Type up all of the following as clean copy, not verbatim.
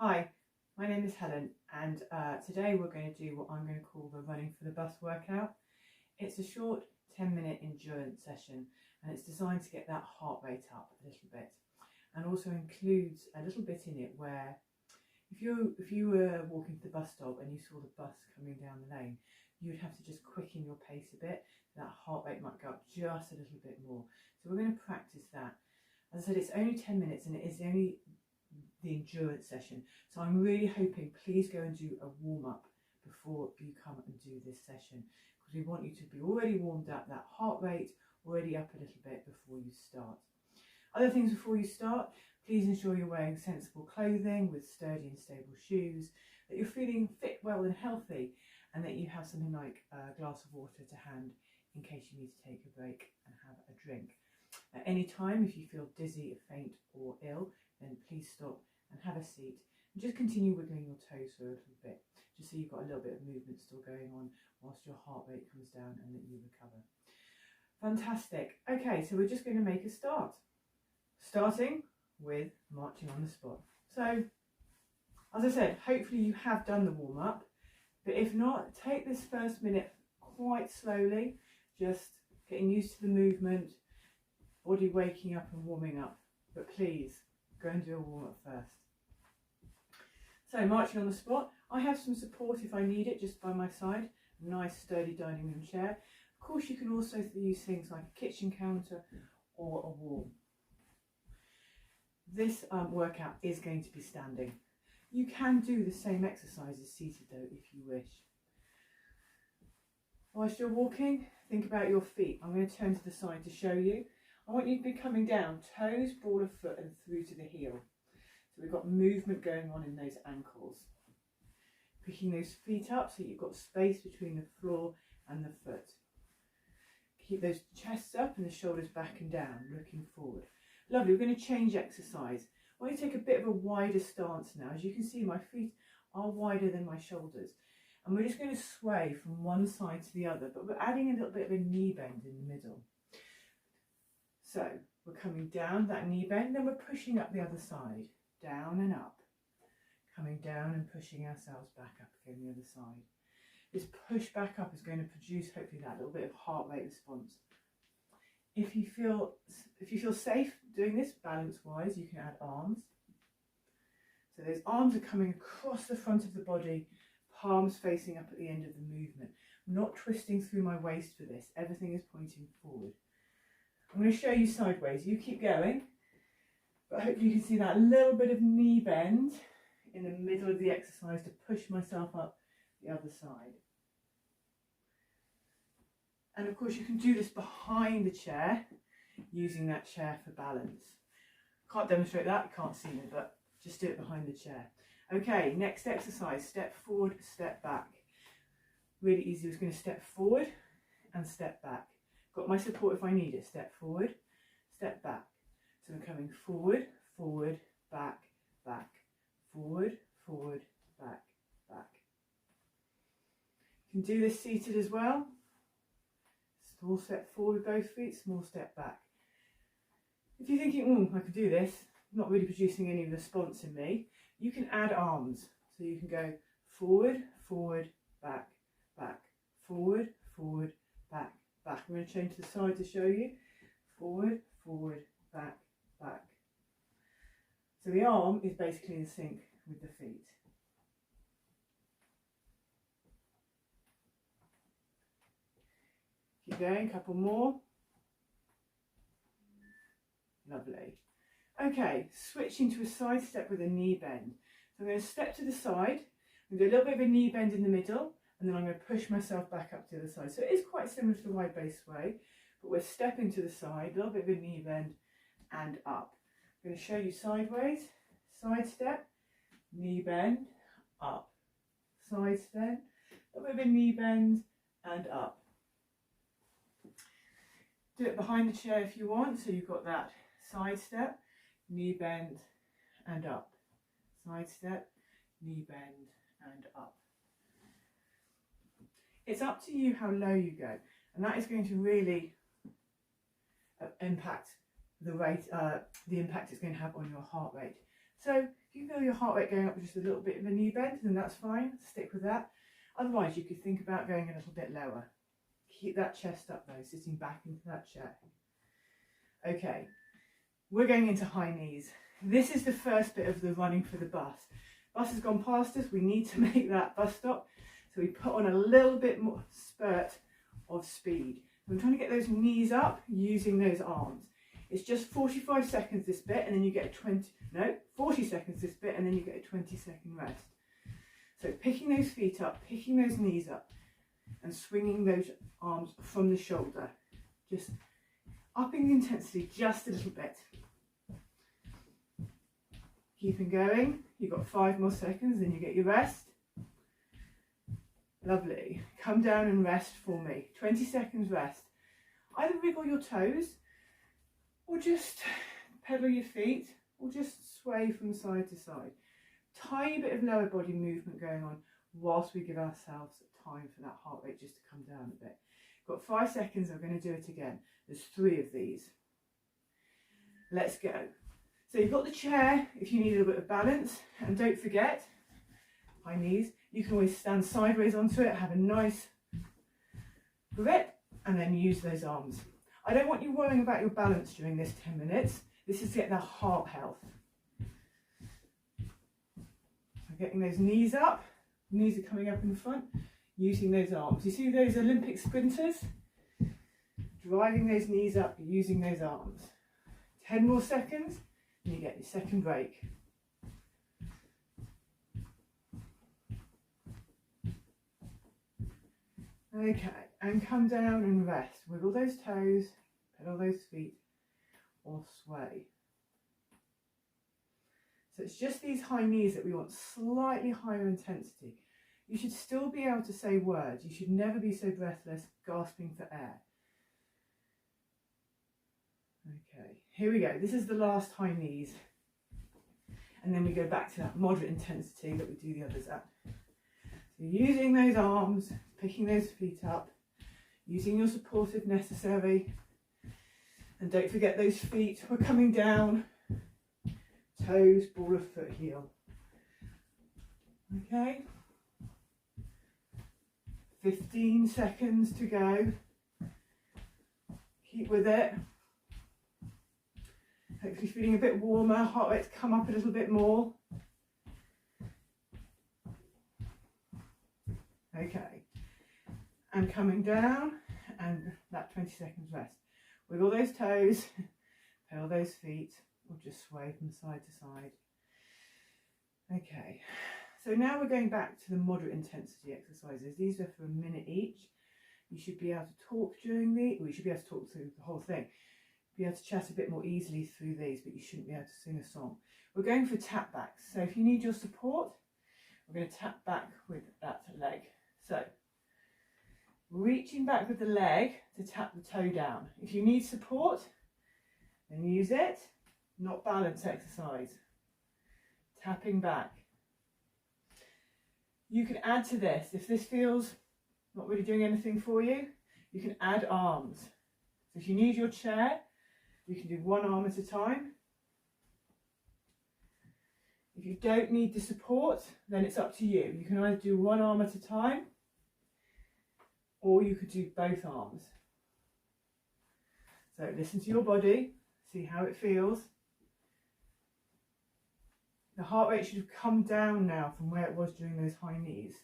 Hi, my name is Helen, and today we're going to do what I'm going to call the running for the bus workout. It's a short 10-minute endurance session, and it's designed to get that heart rate up a little bit, and also includes a little bit in it where if you were walking to the bus stop and you saw the bus coming down the lane, you would have to just quicken your pace a bit. That heart rate might go up just a little bit more. So we're going to practice that. As I said, it's only 10 minutes and it is only the endurance session. So I'm really hoping, please go and do a warm-up before you come and do this session, because we want you to be already warmed up, that heart rate already up a little bit before you start. Other things before you start, please ensure you're wearing sensible clothing with sturdy and stable shoes, that you're feeling fit, well and healthy, and that you have something like a glass of water to hand in case you need to take a break and have a drink. At any time, if you feel dizzy, faint or ill, then please stop and have a seat and just continue wiggling your toes for a little bit, just so you've got a little bit of movement still going on whilst your heart rate comes down and that you recover. Fantastic. Okay, so we're just going to make a start, starting with marching on the spot. So, as I said, hopefully you have done the warm-up, but if not, take this first minute quite slowly, just getting used to the movement, body waking up and warming up. But please, go and do a warm-up first. So, marching on the spot, I have some support if I need it just by my side, a nice sturdy dining room chair. Of course, you can also use things like a kitchen counter or a wall. This workout is going to be standing. You can do the same exercises seated though if you wish. Whilst you're walking, think about your feet. I'm going to turn to the side to show you. I want you to be coming down, toes, ball of foot and through to the heel. So we've got movement going on in those ankles. Picking those feet up so you've got space between the floor and the foot. Keep those chests up and the shoulders back and down, looking forward. Lovely, we're going to change exercise. I want you to take a bit of a wider stance now. As you can see, my feet are wider than my shoulders. And we're just going to sway from one side to the other, but we're adding a little bit of a knee bend in the middle. So we're coming down that knee bend, then we're pushing up the other side, down and up. Coming down and pushing ourselves back up again the other side. This push back up is going to produce hopefully that little bit of heart rate response. If you feel safe doing this balance-wise, you can add arms. So those arms are coming across the front of the body, palms facing up at the end of the movement. I'm not twisting through my waist for this. Everything is pointing forward. I'm going to show you sideways. You keep going, but hopefully you can see that little bit of knee bend in the middle of the exercise to push myself up the other side. And of course you can do this behind the chair, using that chair for balance. Can't demonstrate that, you can't see me, but just do it behind the chair. Okay, next exercise, step forward, step back. Really easy, we're just going to step forward and step back. Got my support if I need it. Step forward, step back. So I'm coming forward, forward, back, back. Forward, forward, back, back. You can do this seated as well. Small step forward with both feet, small step back. If you're thinking, I could do this, not really producing any response in me, you can add arms. So you can go forward, forward, back, back. Forward, forward, back, back. I'm going to change to the side to show you. Forward, forward, back, back. So the arm is basically in sync with the feet. Keep going, a couple more. Lovely. Okay, switching to a side step with a knee bend. So I'm going to step to the side, I'm going to do a little bit of a knee bend in the middle, and then I'm going to push myself back up to the other side. So it is quite similar to the wide base sway, but we're stepping to the side, a little bit of a knee bend and up. I'm going to show you sideways, side step, knee bend, up. Side step, a little bit of a knee bend and up. Do it behind the chair if you want, so you've got that side step, knee bend and up. Side step, knee bend and up. It's up to you how low you go, and that is going to really impact the impact it's going to have on your heart rate. So If you feel your heart rate going up with just a little bit of a knee bend, then that's fine, stick with that. Otherwise, you could think about going a little bit lower. Keep that chest up though, sitting back into that chair. Okay, we're going into high knees. This is the first bit of the running for the bus. Bus has gone past us, we need to make that bus stop. So we put on a little bit more spurt of speed. I'm trying to get those knees up using those arms. It's just 45 seconds this bit, and then you get 40 seconds this bit, and then you get a 20-second rest. So picking those feet up, picking those knees up, and swinging those arms from the shoulder. Just upping the intensity just a little bit. Keeping going. You've got 5 more seconds, then you get your rest. Lovely. Come down and rest for me. 20 seconds rest. Either wiggle your toes, or just pedal your feet, or just sway from side to side. Tiny bit of lower body movement going on whilst we give ourselves time for that heart rate just to come down a bit. Got 5 seconds, I'm going to do it again. There's 3 of these. Let's go. So you've got the chair if you need a little bit of balance, and don't forget, high knees, you can always stand sideways onto it, have a nice grip, and then use those arms. I don't want you worrying about your balance during this 10 minutes. This is to get that heart health. So getting those knees up, knees are coming up in the front, using those arms. You see those Olympic sprinters? Driving those knees up, using those arms. 10 more seconds, and you get your second break. Okay, and come down and rest. Wiggle those toes, pedal those feet, or sway. So it's just these high knees that we want slightly higher intensity. You should still be able to say words. You should never be so breathless, gasping for air. Okay, here we go. This is the last high knees. And then we go back to that moderate intensity that we do the others at. So using those arms, picking those feet up, using your support if necessary. And don't forget those feet. We're coming down. Toes, ball of foot, heel. Okay. 15 seconds to go. Keep with it. Hopefully feeling a bit warmer, heart rate's come up a little bit more. Okay, and coming down, and that 20 seconds rest. Wiggle those toes, pedal those feet, or just sway from side to side. Okay, so now we're going back to the moderate intensity exercises. These are for a minute each. You should be able to talk during you should be able to talk through the whole thing. Be able to chat a bit more easily through these, but you shouldn't be able to sing a song. We're going for tap backs. So if you need your support, we're going to tap back with that leg. So reaching back with the leg to tap the toe down. If you need support, then use it. Not balance exercise. Tapping back. You can add to this. If this feels not really doing anything for you, you can add arms. So if you need your chair, you can do one arm at a time. If you don't need the support, then it's up to you. You can either do one arm at a time, or you could do both arms. So listen to your body, see how it feels. The heart rate should have come down now from where it was during those high knees.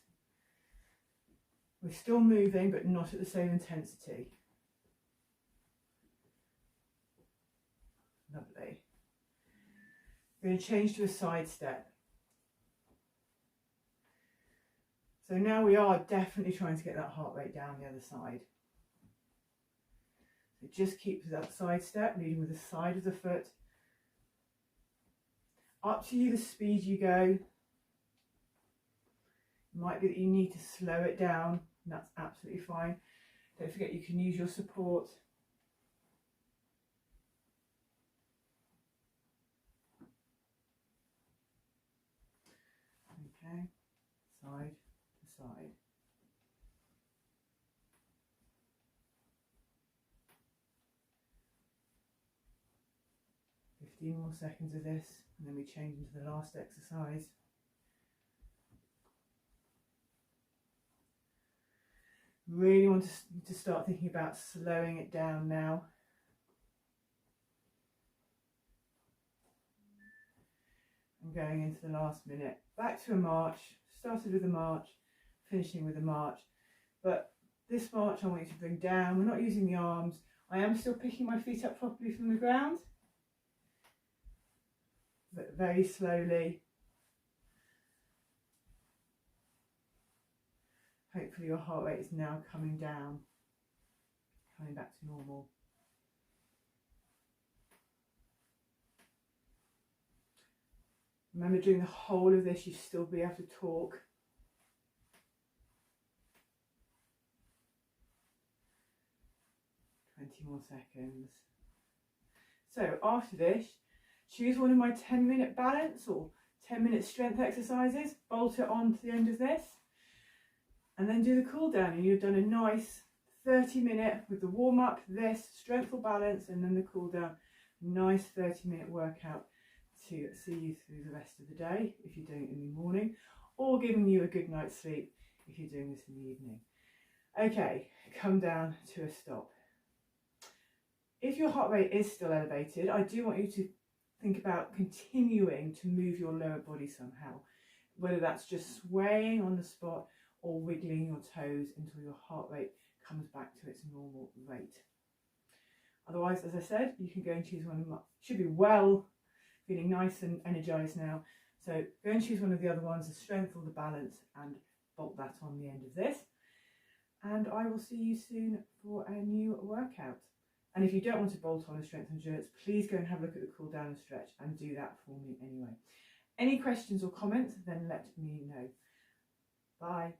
We're still moving, but not at the same intensity. Lovely. We're going to change to a side step. So now we are definitely trying to get that heart rate down the other side. So just keep that side step, leading with the side of the foot. Up to you the speed you go. It might be that you need to slow it down, and that's absolutely fine. Don't forget you can use your support. Okay, side to side. 15 more seconds of this, and then we change into the last exercise. Really want to start thinking about slowing it down now. And going into the last minute. Back to a march. Started with a march, finishing with a march. But this march I want you to bring down. We're not using the arms. I am still picking my feet up properly from the ground, but very slowly. Hopefully your heart rate is now coming down, coming back to normal. Remember, during the whole of this, you still be able to talk. More seconds. So after this, choose one of my 10-minute balance or 10-minute strength exercises, bolt it on to the end of this, and then do the cool down, and you've done a nice 30-minute with the warm-up, this, strength or balance, and then the cool down. Nice 30-minute workout to see you through the rest of the day if you're doing it in the morning, or giving you a good night's sleep if you're doing this in the evening. Okay, come down to a stop. If your heart rate is still elevated, I do want you to think about continuing to move your lower body somehow, whether that's just swaying on the spot or wiggling your toes until your heart rate comes back to its normal rate. Otherwise, as I said, you can go and choose one of them. Should be well, feeling nice and energized now. So go and choose one of the other ones, the strength or the balance, and bolt that on the end of this. And I will see you soon for a new workout. And if you don't want to bolt on a strength and endurance, please go and have a look at the cool down and stretch and do that for me anyway. Any questions or comments, then let me know. Bye.